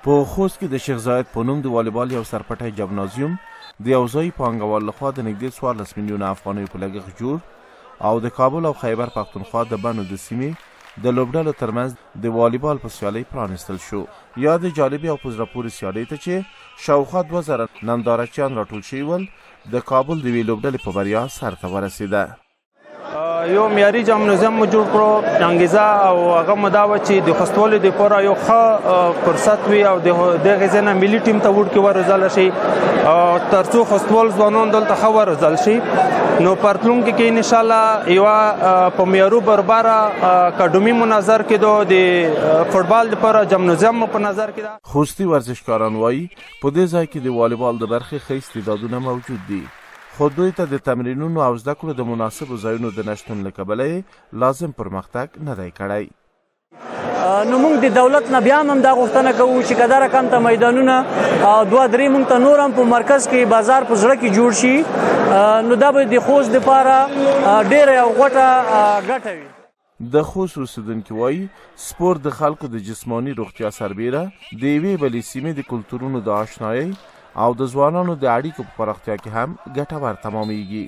په خوست کې د شیخ زاید په نوم د والیبال یو سرپټی جمنازیوم د یو ځایي پانګوال لخوا د نږدې 14 میلیونه افغانیو په لګښت جوړ او د کابل او خیبر پښتونخوا د بنو د سیمې د لوبډلو ترمنځ د والیبال په سیالۍ پرانیستل شو. یا د جالبې او په زړه پورې سیالۍ ته چې شاوخوا 2000 نندارچیان راټول شوي ول د کابل د یوې لوبډلې په بریا سرته ورسېده. یو معیاري جمنازیوم مو جوړ کړو، انګیزه او هغه مو دا وه چې د خوستوالو دپاره یو ښه فرصت وي او د دغې ځای نه ملي ټیم ته وړکې وروزلی شي تر څو خوستوال ځوانان دلته ښه وروزل شي. نو په راتلونکي کې انشاءالله یوه په معیارو برابره اکاډمي مو نظر کېدو، د فوټبال دپاره جمنازیوم مو په نظر کې ده. خوستي ورزشکاران وایي په دې ځای کې د والیبال د برخې ښه استعدادونه موجود دي، خو دوی ته د تمرینونو او زده کړو د مناسبو ځایونو د نشتون له کبله لازم پرمختګ نه دی کړی. نو موږ د دولت نه بیا هم دا غوښتنه کوو چې که دا رقم ته میدانونه 2-3 موږ ته نور هم په مرکز کې بازار په زړه کې جوړ شي، نو دا به د خوست دپاره ډېره یو غوټه ګټه وي. د خوست اوسیدونکي وایي سپورت د خلکو د جسماني روغتیا سربیره د یوې بلې سیمې د کلتورونو د آشنایۍ او د ځوانانو د اړیکو په پراختیا کې هم ګټور تمامیږي.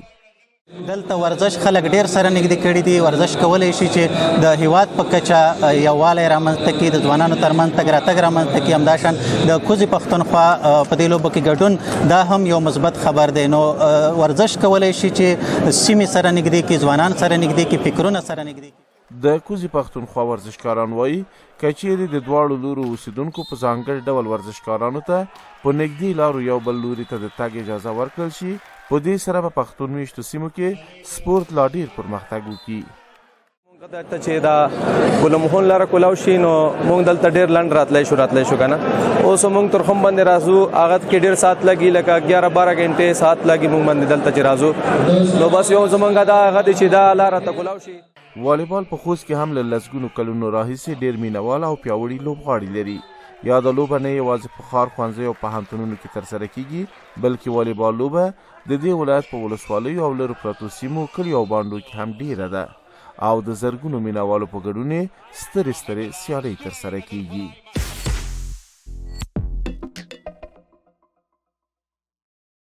دلته ورزش خلک ډیر سره نږدې کړي دي. ورزش کولی شي چې د هیواد په کچه یووالی رامنځته کړي، د ځوانانو ترمنځ تګ راتګ رامنځته کړي. همداشان د کوزې پښتونخوا په دې لوبو کې ګډون دا هم یو مثبت خبر دی. نو ورزش کولی شي چې سیمې سره نږدې کړي، ځوانان سره نږدې کړي، فکرونه سره نږدې کړي. د کوزې پښتونخوا ورزشکاران وایي که چیرې د دواړو لورو اوسیدونکو په ځانګړي ډول ورزشکارانو ته په نږدې لارو یو بل لوري ته د تګ اجازه ورکړل شي، په دې سره په پښتون میشتو سیمو کې سپورت لا ډیر پرمختګ وکړي. دلته چې دا ګلمحون لاره کولاو شي نو موږ دلته ډېر لنډ راتلی شو که نه. اوس موږ تر خم باندې راځو، هغه کې ډېر ساعت لګي، لکه 11-12 غنټې ساعت لګي موږ باندې دلته چې راځو. نو بس یو زمونږ دا هغه دی چې دا لاره ته کولاو شي. والیبال په خوست کې هم له لسګونو کلونو راهیسې ډېر مینهوال او پیاوړي لوبغاړي لري. یا د لوبه نه یوازې په ښار ښوونځیو او پوهنتونونو کې ترسره کیږي، بلکې والیبال لوبه د دې ولایت په ولسوالیو او لرو پرتو سیمو، کلیو او بانډو کې هم ډیره ده او د زرګونو مینهوالو په ګډون سترې سیالۍ ترسره کیږي.